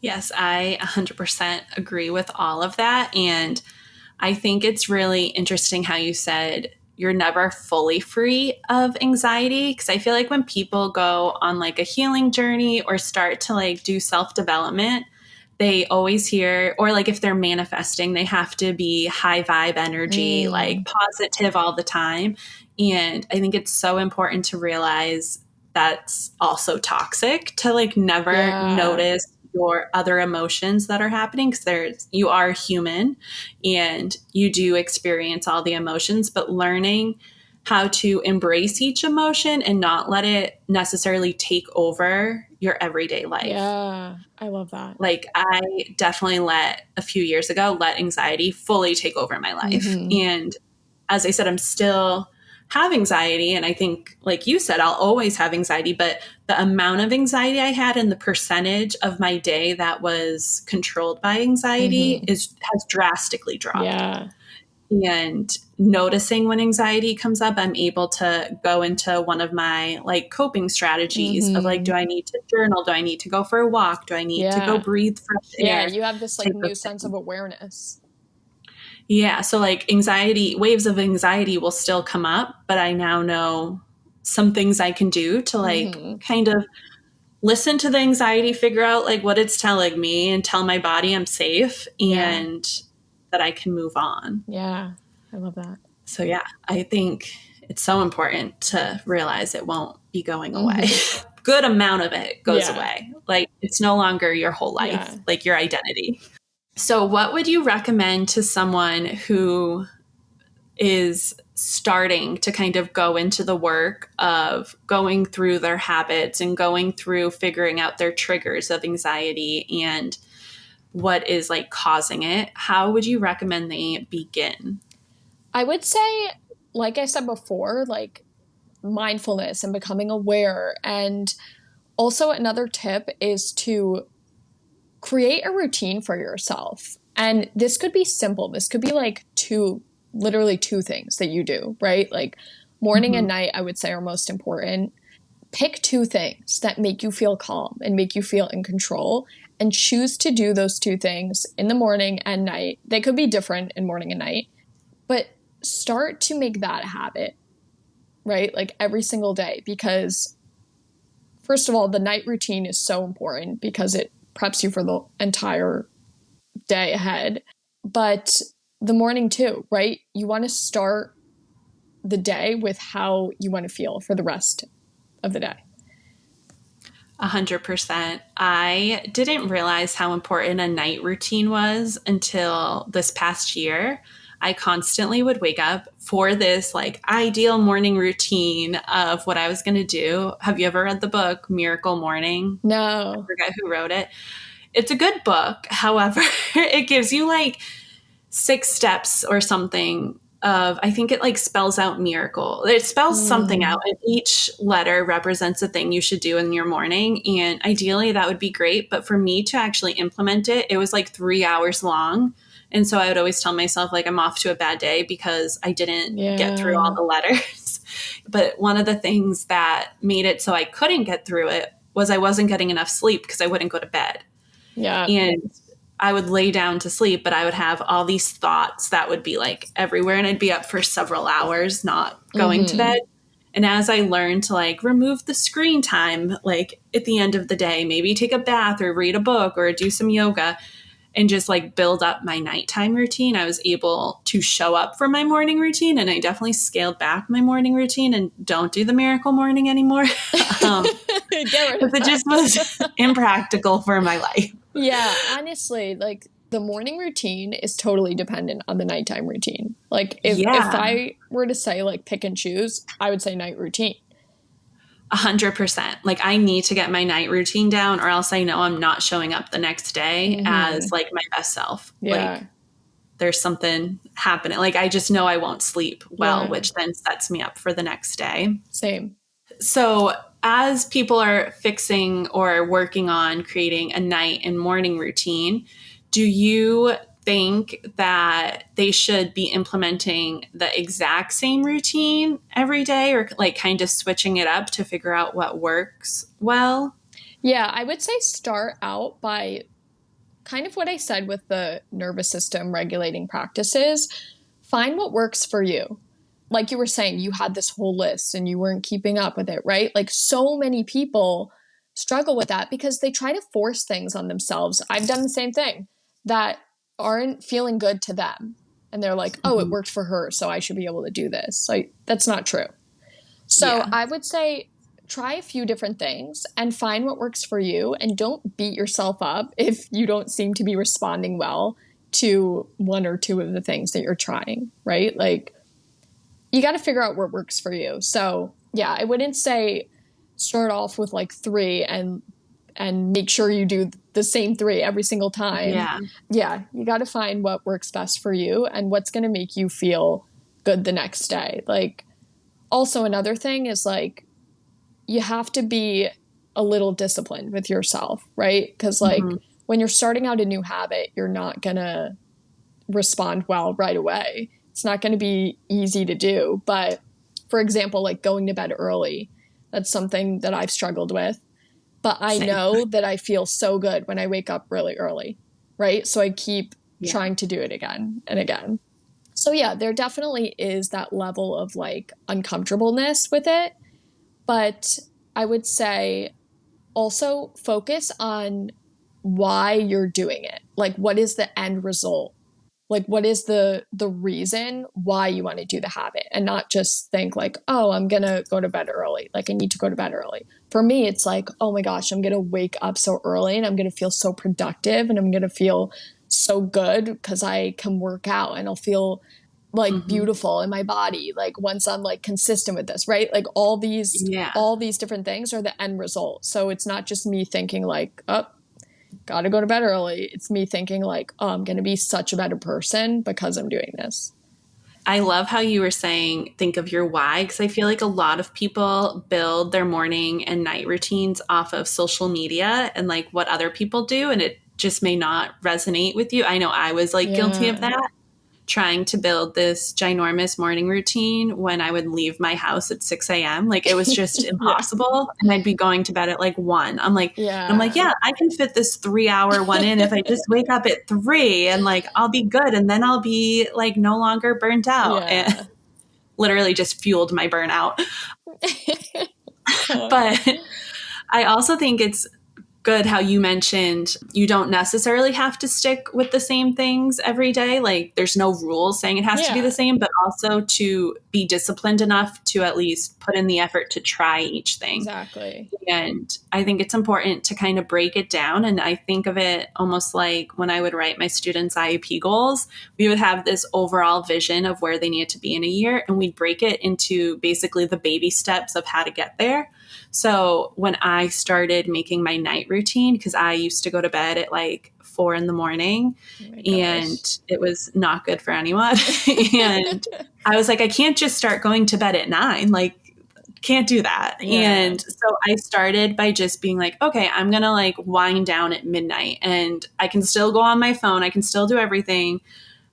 Speaker 1: Yes, I 100% agree with all of that. And I think it's really interesting how you said you're never fully free of anxiety. Because I feel like when people go on like a healing journey or start to like do self development, they always hear, or like if they're manifesting, they have to be high vibe energy, like
Speaker 2: Mm,
Speaker 1: positive all the time. And I think it's so important to realize that's also toxic, to like never
Speaker 2: yeah.
Speaker 1: notice your other emotions that are happening, because you are human and you do experience all the emotions, but learning how to embrace each emotion and not let it necessarily take over your everyday life.
Speaker 2: Yeah. I love that.
Speaker 1: Like, I definitely a few years ago, let anxiety fully take over my life.
Speaker 2: Mm-hmm.
Speaker 1: And as I said, I'm still have anxiety. And I think, like you said, I'll always have anxiety, but the amount of anxiety I had and the percentage of my day that was controlled by anxiety
Speaker 2: Mm-hmm.
Speaker 1: has drastically dropped.
Speaker 2: Yeah.
Speaker 1: And noticing when anxiety comes up, I'm able to go into one of my like coping strategies of like,
Speaker 2: Mm-hmm.
Speaker 1: do I need to journal? Do I need to go for a walk? Do I need to go
Speaker 2: Yeah.
Speaker 1: breathe fresh
Speaker 2: Yeah.
Speaker 1: air?
Speaker 2: You have this like
Speaker 1: Type of
Speaker 2: new sense
Speaker 1: thing.
Speaker 2: of awareness.
Speaker 1: Yeah. So like waves of anxiety will still come up, but I now know some things I can do to like
Speaker 2: Mm-hmm.
Speaker 1: kind of listen to the anxiety, figure out like what it's telling me, and tell my body I'm safe and that I can move on.
Speaker 2: Yeah. I love that.
Speaker 1: So yeah, I think it's so important to realize it won't be going away. Good amount of it goes away. Like it's no longer your whole life, like your identity. So what would you recommend to someone who is starting to kind of go into the work of going through their habits and going through figuring out their triggers of anxiety and what is like causing it? How would you recommend they begin?
Speaker 2: I would say, like I said before, like mindfulness and becoming aware. And also another tip is to create a routine for yourself. And this could be simple. This could be like literally two things that you do, right? Like morning and night, I would say are most important. Pick two things that make you feel calm and make you feel in control and choose to do those two things in the morning and night. They could be different in morning and night, but start to make that a habit, right? Like every single day, because first of all, the night routine is so important because it preps you for the entire day ahead. But the morning too, right? You want to start the day with how you want to feel for the rest of the day.
Speaker 1: 100%. I didn't realize how important a night routine was until this past year. I constantly would wake up for this like ideal morning routine of what I was going to do. Have you ever read the book Miracle Morning?
Speaker 2: No.
Speaker 1: I forget who wrote it. It's a good book. However, it gives you like 6 steps or something of, I think it like spells out miracle. It spells something out, and each letter represents a thing you should do in your morning. And ideally that would be great. But for me to actually implement it, it was like 3 hours long. And so I would always tell myself like I'm off to a bad day because I didn't get through all the letters. But one of the things that made it so I couldn't get through it was I wasn't getting enough sleep because I wouldn't go to bed.
Speaker 2: Yeah.
Speaker 1: And I would lay down to sleep, but I would have all these thoughts that would be like everywhere. And I'd be up for several hours not going to bed. And as I learned to like remove the screen time, like at the end of the day, maybe take a bath or read a book or do some yoga and just like build up my nighttime routine, I was able to show up for my morning routine. And I definitely scaled back my morning routine and don't do the miracle morning anymore. Because it just was impractical for my life.
Speaker 2: Yeah, honestly, like the morning routine is totally dependent on the nighttime routine. Like if I were to say like pick and choose, I would say night routine.
Speaker 1: 100%. Like I need to get my night routine down or else I know I'm not showing up the next day as like my best self.
Speaker 2: Yeah.
Speaker 1: Like there's something happening. Like I just know I won't sleep well, which then sets me up for the next day.
Speaker 2: Same.
Speaker 1: So as people are fixing or working on creating a night and morning routine, do you think that they should be implementing the exact same routine every day or like kind of switching it up to figure out what works well?
Speaker 2: Yeah, I would say start out by kind of what I said with the nervous system regulating practices. Find what works for you. Like you were saying, you had this whole list and you weren't keeping up with it, right? Like so many people struggle with that because they try to force things on themselves. I've done the same thing that aren't feeling good to them. And they're like, oh, it worked for her, so I should be able to do this. Like, that's not true. So I would say try a few different things and find what works for you. And don't beat yourself up if you don't seem to be responding well to one or two of the things that you're trying, right? Like, you got to figure out what works for you. So yeah, I wouldn't say start off with like 3 and make sure you do the same 3 every single time. Yeah. You got to find what works best for you and what's going to make you feel good the next day. Like also another thing is like, you have to be a little disciplined with yourself, right? Because like when you're starting out a new habit, you're not going to respond well right away. It's not going to be easy to do. But for example, like going to bed early, that's something that I've struggled with. But I know that I feel so good when I wake up really early, right? So I keep trying to do it again and again. So yeah, there definitely is that level of like uncomfortableness with it. But I would say also focus on why you're doing it. Like, what is the end result? Like, what is the reason why you want to do the habit, and not just think like, oh, I'm going to go to bed early. Like, I need to go to bed early. For me, it's like, oh my gosh, I'm going to wake up so early and I'm going to feel so productive and I'm going to feel so good because I can work out and I'll feel like beautiful in my body. Like, once I'm like consistent with this, right? Like all these different things are the end result. So it's not just me thinking like, oh, gotta go to bed early. It's me thinking like, oh, I'm going to be such a better person because I'm doing this.
Speaker 1: I love how you were saying, think of your why, because I feel like a lot of people build their morning and night routines off of social media and like what other people do. And it just may not resonate with you. I know I was like guilty of that, trying to build this ginormous morning routine when I would leave my house at 6 a.m. Like it was just impossible. And I'd be going to bed at like 1. I'm like, yeah, I can fit this 3-hour one in if I just wake up at 3 and like, I'll be good. And then I'll be like no longer burnt out. And literally just fueled my burnout. But I also think it's good how you mentioned you don't necessarily have to stick with the same things every day. Like there's no rules saying it has to be the same, but also to be disciplined enough to at least put in the effort to try each thing.
Speaker 2: Exactly.
Speaker 1: And I think it's important to kind of break it down. And I think of it almost like when I would write my students' IEP goals, we would have this overall vision of where they needed to be in a year. And we'd break it into basically the baby steps of how to get there. So when I started making my night routine, because I used to go to bed at like 4 a.m, and it was not good for anyone. And I was like, I can't just start going to bed at 9. Like, can't do that. And so I started by just being like, okay, I'm going to like wind down at midnight and I can still go on my phone. I can still do everything.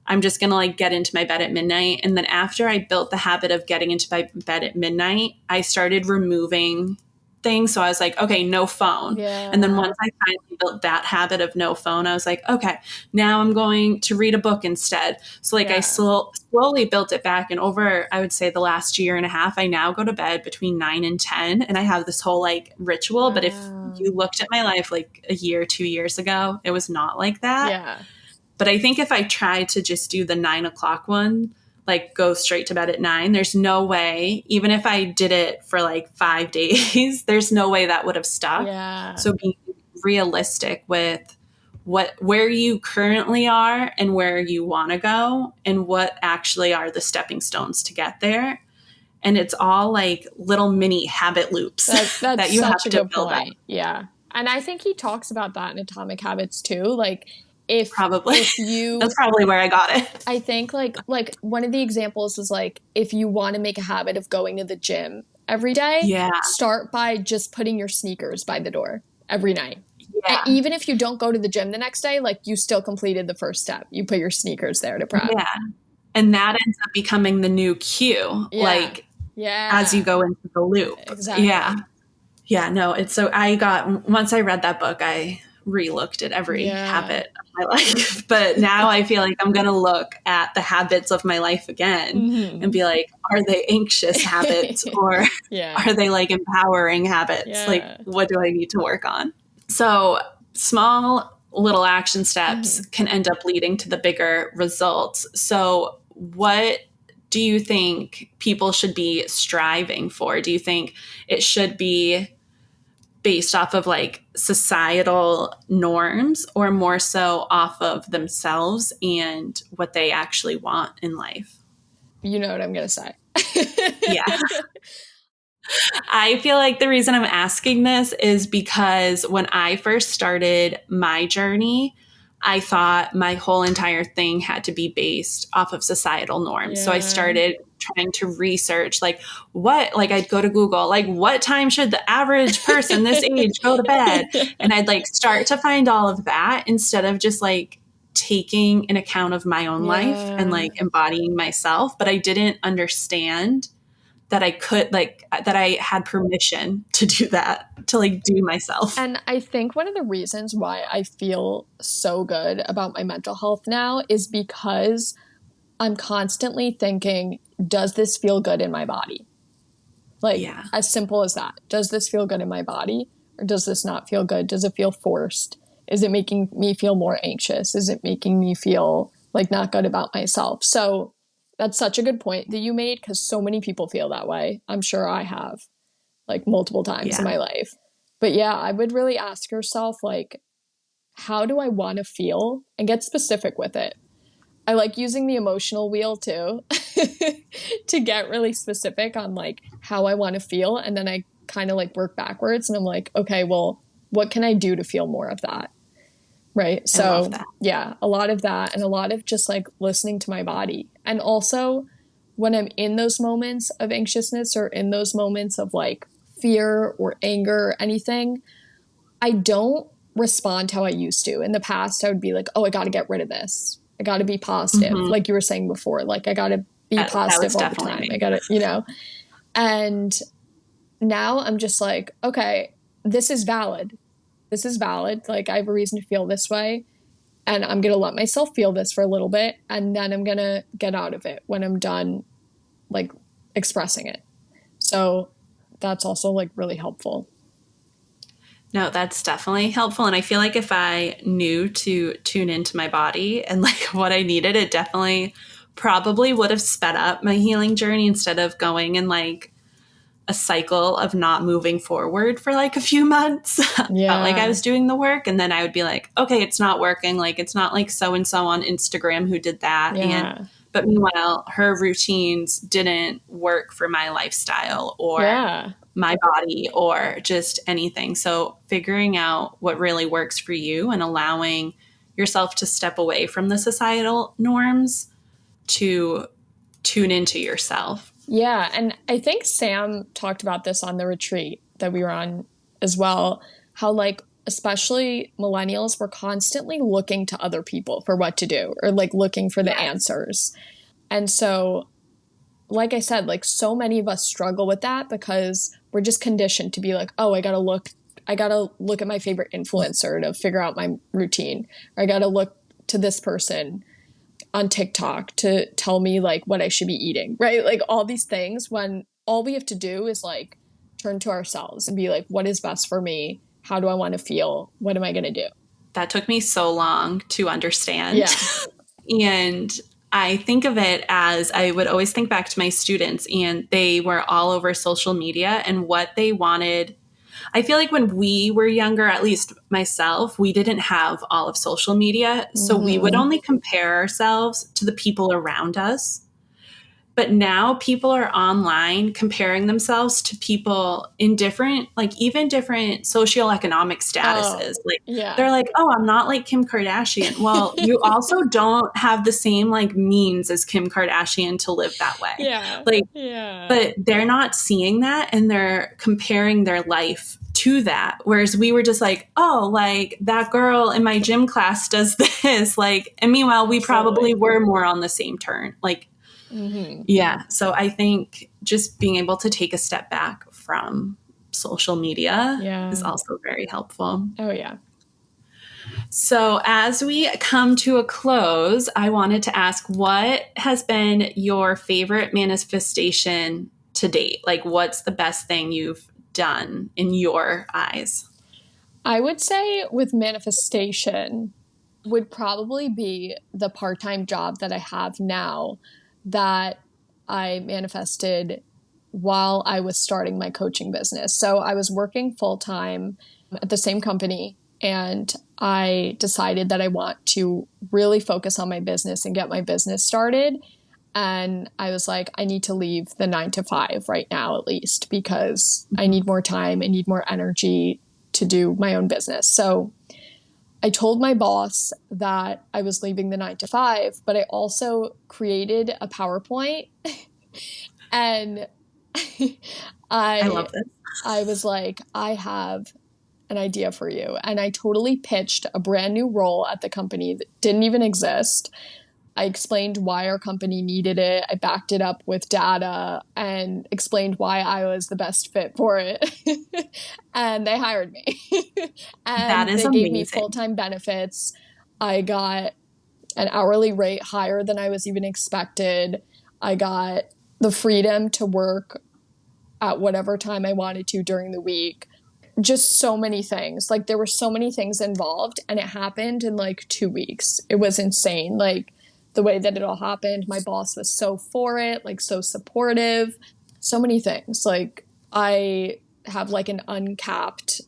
Speaker 1: I'm just going to like get into my bed at midnight. And then after I built the habit of getting into my bed at midnight, I started removing things. So I was like, okay, no phone. And then once I finally built that habit of no phone, I was like, okay, now I'm going to read a book instead. So like I slowly built it back. And over, I would say the last year and a half, I now go to bed between 9 and 10. And I have this whole like ritual. But if you looked at my life like a year, 2 years ago, it was not like that. But I think if I tried to just do the 9 o'clock one, like go straight to bed at 9, there's no way, even if I did it for like 5 days, there's no way that would have stuck. So being realistic with where you currently are and where you want to go and what actually are the stepping stones to get there. And it's all like little mini habit loops that you have to build up.
Speaker 2: Yeah. And I think he talks about that in Atomic Habits too. Like, if you
Speaker 1: that's probably where I got it.
Speaker 2: I think like one of the examples is like, if you want to make a habit of going to the gym every day, start by just putting your sneakers by the door every night. And even if you don't go to the gym the next day, like you still completed the first step. You put your sneakers there to prep.
Speaker 1: And that ends up becoming the new cue. Like as you go into the loop.
Speaker 2: Exactly.
Speaker 1: No, it's so once I read that book, I re-looked at every habit of my life. But now I feel like I'm going to look at the habits of my life again and be like, are they anxious habits or are they like empowering habits? Like, what do I need to work on? So small little action steps can end up leading to the bigger results. So what do you think people should be striving for? Do you think it should be based off of like societal norms or more so off of themselves and what they actually want in life?
Speaker 2: You know what I'm going to say.
Speaker 1: I feel like the reason I'm asking this is because when I first started my journey, I thought my whole entire thing had to be based off of societal norms. So I started trying to research like I'd go to Google, like what time should the average person this age go to bed? And I'd like start to find all of that instead of just like taking an account of my own life and like embodying myself. But I didn't understand that I could that I had permission to do that, to like do myself.
Speaker 2: And I think one of the reasons why I feel so good about my mental health now is because I'm constantly thinking, does this feel good in my body? Like as simple as that. Does this feel good in my body? Or does this not feel good? Does it feel forced? Is it making me feel more anxious? Is it making me feel like not good about myself? So that's such a good point that you made, because so many people feel that way. I'm sure I have, like, multiple times in
Speaker 1: Yeah.
Speaker 2: my life. But yeah, I would really ask yourself, like, how do I want to feel, and get specific with it. I like using the emotional wheel too to get really specific on like how I want to feel. And then I kind of like work backwards and I'm like, okay, well, what can I do to feel more of that? Right.
Speaker 1: I love
Speaker 2: So
Speaker 1: that.
Speaker 2: yeah, a lot of that, and a lot of just like listening to my body. And also when I'm in those moments of anxiousness or in those moments of like fear or anger or anything, I don't respond how I used to. In the past, I would be like, oh, I got to get rid of this. I got to be positive.
Speaker 1: Mm-hmm.
Speaker 2: Like you were saying before, like I got to be
Speaker 1: That was
Speaker 2: positive all the
Speaker 1: definitely
Speaker 2: time.
Speaker 1: me.
Speaker 2: I got to. And now I'm just like, okay, this is valid. This is valid. Like I have a reason to feel this way. And I'm going to let myself feel this for a little bit. And then I'm going to get out of it when I'm done, like expressing it. So that's also like really helpful.
Speaker 1: No, that's definitely helpful. And I feel like if I knew to tune into my body and like what I needed, it definitely probably would have sped up my healing journey instead of going in like a cycle of not moving forward for like a few months. Felt like I
Speaker 2: Yeah.
Speaker 1: was doing the work. And then I would be like, okay, it's not working. Like it's not like so and so on Instagram who did that.
Speaker 2: Yeah.
Speaker 1: But meanwhile, her routines didn't work for my lifestyle or
Speaker 2: Yeah.
Speaker 1: my body or just anything. So figuring out what really works for you and allowing yourself to step away from the societal norms to tune into yourself.
Speaker 2: Yeah. And I think Sam talked about this on the retreat that we were on as well, how like, especially millennials, were constantly looking to other people for what to do, or like looking for the answers. And so, like I said, like so many of us struggle with that because we're just conditioned to be like, oh, I got to look at my favorite influencer to figure out my routine. Or I got to look to this person on TikTok to tell me like what I should be eating, right? Like all these things, when all we have to do is like turn to ourselves and be like, what is best for me? How do I want to feel? What am I going to do?
Speaker 1: That took me so long to understand.
Speaker 2: Yeah.
Speaker 1: And I think of it as I would always think back to my students, and they were all over social media and what they wanted. I feel like when we were younger, at least myself, we didn't have all of social media. So we would only compare ourselves to the people around us. But now people are online comparing themselves to people in different, like even different socioeconomic statuses. Like they're like, oh, I'm not like Kim Kardashian. Well, you also don't have the same like means as Kim Kardashian to live that way.
Speaker 2: Yeah.
Speaker 1: Like,
Speaker 2: yeah.
Speaker 1: But they're not seeing that and they're comparing their life to that. Whereas we were just like, oh, like that girl in my gym class does this. Like, and meanwhile, we probably were more on the same turn. Like, yeah. So I think just being able to take a step back from social media is also very helpful.
Speaker 2: Oh, yeah.
Speaker 1: So as we come to a close, I wanted to ask, what has been your favorite manifestation to date? Like, what's the best thing you've done in your eyes?
Speaker 2: I would say with manifestation would probably be the part-time job that I have now that I manifested while I was starting my coaching business. So I was working full-time at the same company, and I decided that I want to really focus on my business and get my business started. And I was like, I need to leave the 9 to 5 right now, at least, because I need more time. I need more energy to do my own business. So I told my boss that I was leaving the 9 to 5, but I also created a PowerPoint and
Speaker 1: I love this.
Speaker 2: I was like, I have an idea for you. And I totally pitched a brand new role at the company that didn't even exist. I explained why our company needed it. I backed it up with data and explained why I was the best fit for it. And they hired me. And
Speaker 1: that is
Speaker 2: they
Speaker 1: amazing.
Speaker 2: gave me full-time benefits. I got an hourly rate higher than I was even expected. I got the freedom to work at whatever time I wanted to during the week. just so many things. Like there were so many things involved and it happened in like 2 weeks. It was insane. Like the way that it all happened, my boss was so for it, like so supportive, so many things. Like I have like an uncapped,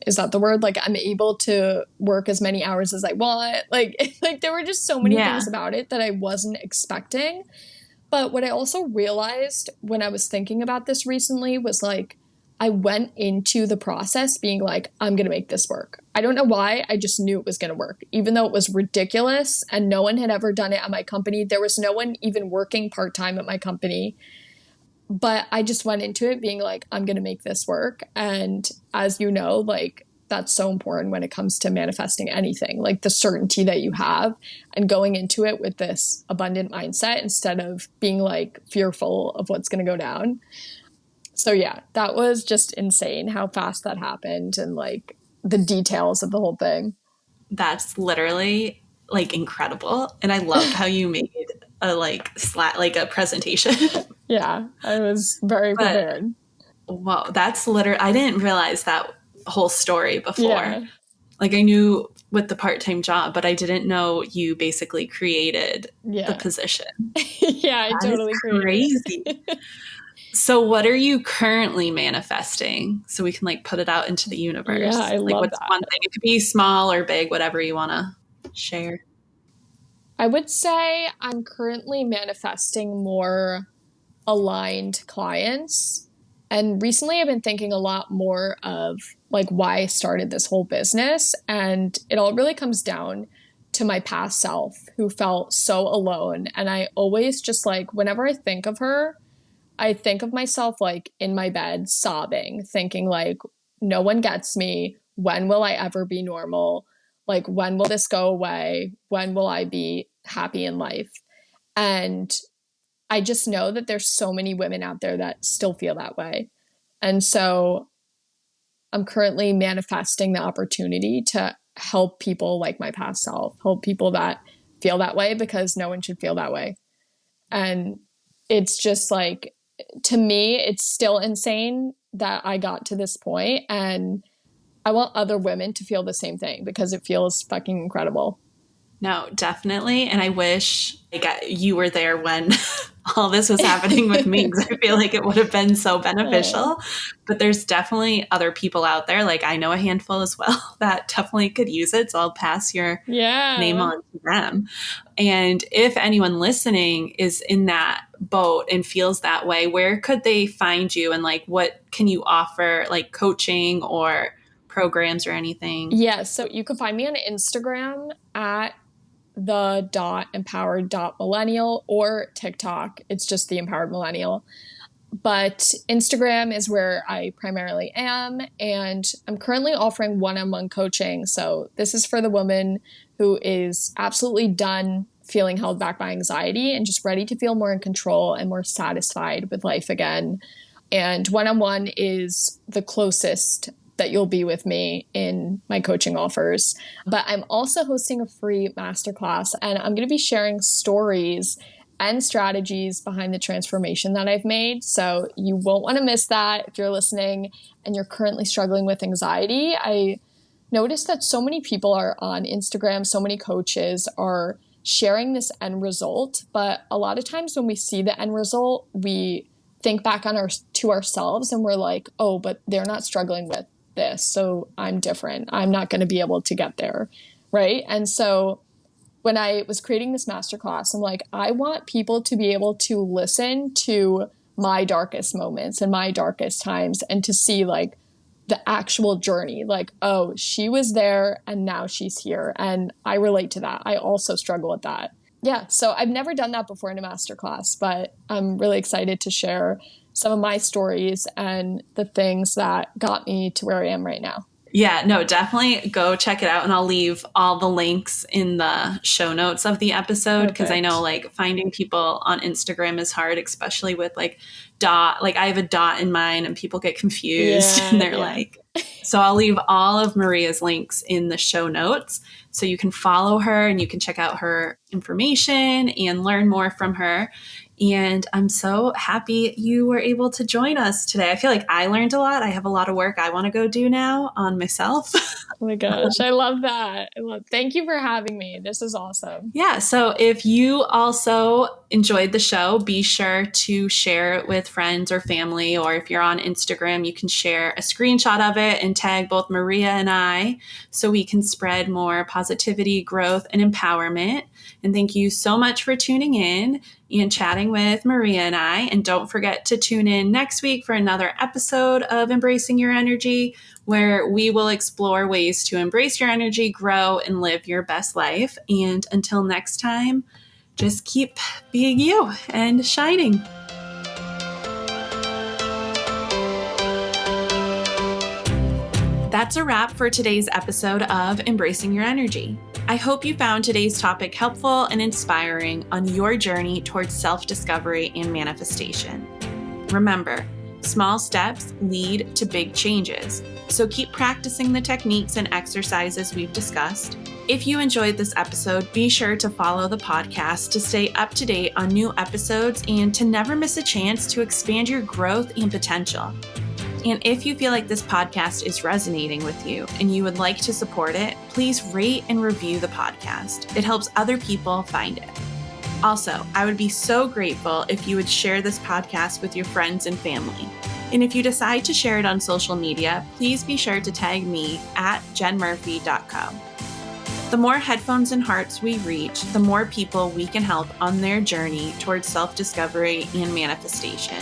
Speaker 2: is that the word? Like I'm able to work as many hours as I want. Like there were just so many things about it that I wasn't expecting. But what I also realized when I was thinking about this recently was like, I went into the process being like, I'm going to make this work. I don't know why. I just knew it was going to work, even though it was ridiculous and no one had ever done it at my company. There was no one even working part-time at my company. But I just went into it being like, I'm going to make this work. And as you know, like that's so important when it comes to manifesting anything, like the certainty that you have and going into it with this abundant mindset instead of being like fearful of what's going to go down. So yeah, that was just insane how fast that happened and like the details of the whole thing.
Speaker 1: That's literally like incredible. And I loved how you made a like a presentation.
Speaker 2: Yeah, I was very prepared.
Speaker 1: Wow, that's literally, I didn't realize that whole story before.
Speaker 2: Yeah.
Speaker 1: Like I knew with the part-time job, but I didn't know you basically created the position.
Speaker 2: Yeah, I totally
Speaker 1: crazy. So what are you currently manifesting so we can like put it out into the universe?
Speaker 2: Yeah, I
Speaker 1: like
Speaker 2: love
Speaker 1: what's
Speaker 2: that.
Speaker 1: one thing? It could be small or big, whatever you want to share.
Speaker 2: I would say I'm currently manifesting more aligned clients. And recently I've been thinking a lot more of like why I started this whole business. And it all really comes down to my past self who felt so alone. And I always just like, whenever I think of her, I think of myself like in my bed sobbing, thinking like, no one gets me. When will I ever be normal? Like, when will this go away? When will I be happy in life? And I just know that there's so many women out there that still feel that way. And so I'm currently manifesting the opportunity to help people like my past self, help people that feel that way because no one should feel that way. And it's just like, to me, it's still insane that I got to this point, and I want other women to feel the same thing because it feels fucking incredible.
Speaker 1: No, definitely. And I wish like you were there when all this was happening with me because I feel like it would have been so beneficial. But there's definitely other people out there, like I know a handful as well, that definitely could use it. So I'll pass your name on to them. And if anyone listening is in that boat and feels that way, where could they find you? And like, what can you offer, like coaching or programs or anything?
Speaker 2: Yeah, so you can find me on Instagram at the.empowered.millennial or TikTok. It's just the Empowered Millennial. But Instagram is where I primarily am. And I'm currently offering one-on-one coaching. So this is for the woman who is absolutely done feeling held back by anxiety and just ready to feel more in control and more satisfied with life again. And one-on-one is the closest that you'll be with me in my coaching offers. But I'm also hosting a free masterclass, and I'm going to be sharing stories and strategies behind the transformation that I've made. So you won't want to miss that if you're listening and you're currently struggling with anxiety. I noticed that so many people are on Instagram, so many coaches are sharing this end result. But a lot of times when we see the end result, we think back on to ourselves and we're like, oh, but they're not struggling with this, so I'm different. I'm not going to be able to get there, right? And so when I was creating this masterclass, I'm like, I want people to be able to listen to my darkest moments and my darkest times and to see like the actual journey, like, oh, she was there and now she's here. And I relate to that. I also struggle with that. Yeah, so I've never done that before in a masterclass, but I'm really excited to share some of my stories and the things that got me to where I am right now.
Speaker 1: Yeah, no, definitely go check it out. And I'll leave all the links in the show notes of the episode because I know like finding people on Instagram is hard, especially with like dot. Like I have a dot in mine and people get confused and they're like, so I'll leave all of Maria's links in the show notes So you can follow her and you can check out her information and learn more from her. And I'm so happy you were able to join us today. I feel like I learned a lot. I have a lot of work I want to go do now on myself.
Speaker 2: Oh my gosh, I love that. Thank you for having me. This is awesome.
Speaker 1: Yeah. So if you also enjoyed the show, be sure to share it with friends or family. Or if you're on Instagram, you can share a screenshot of it and tag both Maria and I so we can spread more positivity, growth, and empowerment. And thank you so much for tuning in and chatting with Maria and I. And don't forget to tune in next week for another episode of Embracing Your Energy, where we will explore ways to embrace your energy, grow, and live your best life. And until next time, just keep being you and shining. That's a wrap for today's episode of Embracing Your Energy. I hope you found today's topic helpful and inspiring on your journey towards self-discovery and manifestation. Remember, small steps lead to big changes, so keep practicing the techniques and exercises we've discussed. If you enjoyed this episode, be sure to follow the podcast to stay up to date on new episodes and to never miss a chance to expand your growth and potential. And if you feel like this podcast is resonating with you and you would like to support it, please rate and review the podcast. It helps other people find it. Also, I would be so grateful if you would share this podcast with your friends and family. And if you decide to share it on social media, please be sure to tag me at jenmurphy.co. The more headphones and hearts we reach, the more people we can help on their journey towards self-discovery and manifestation.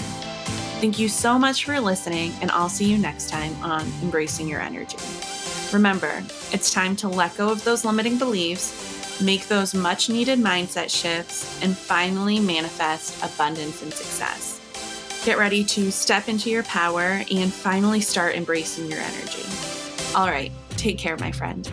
Speaker 1: Thank you so much for listening, and I'll see you next time on Embracing Your Energy. Remember, it's time to let go of those limiting beliefs, make those much-needed mindset shifts, and finally manifest abundance and success. Get ready to step into your power and finally start embracing your energy. All right, take care, my friend.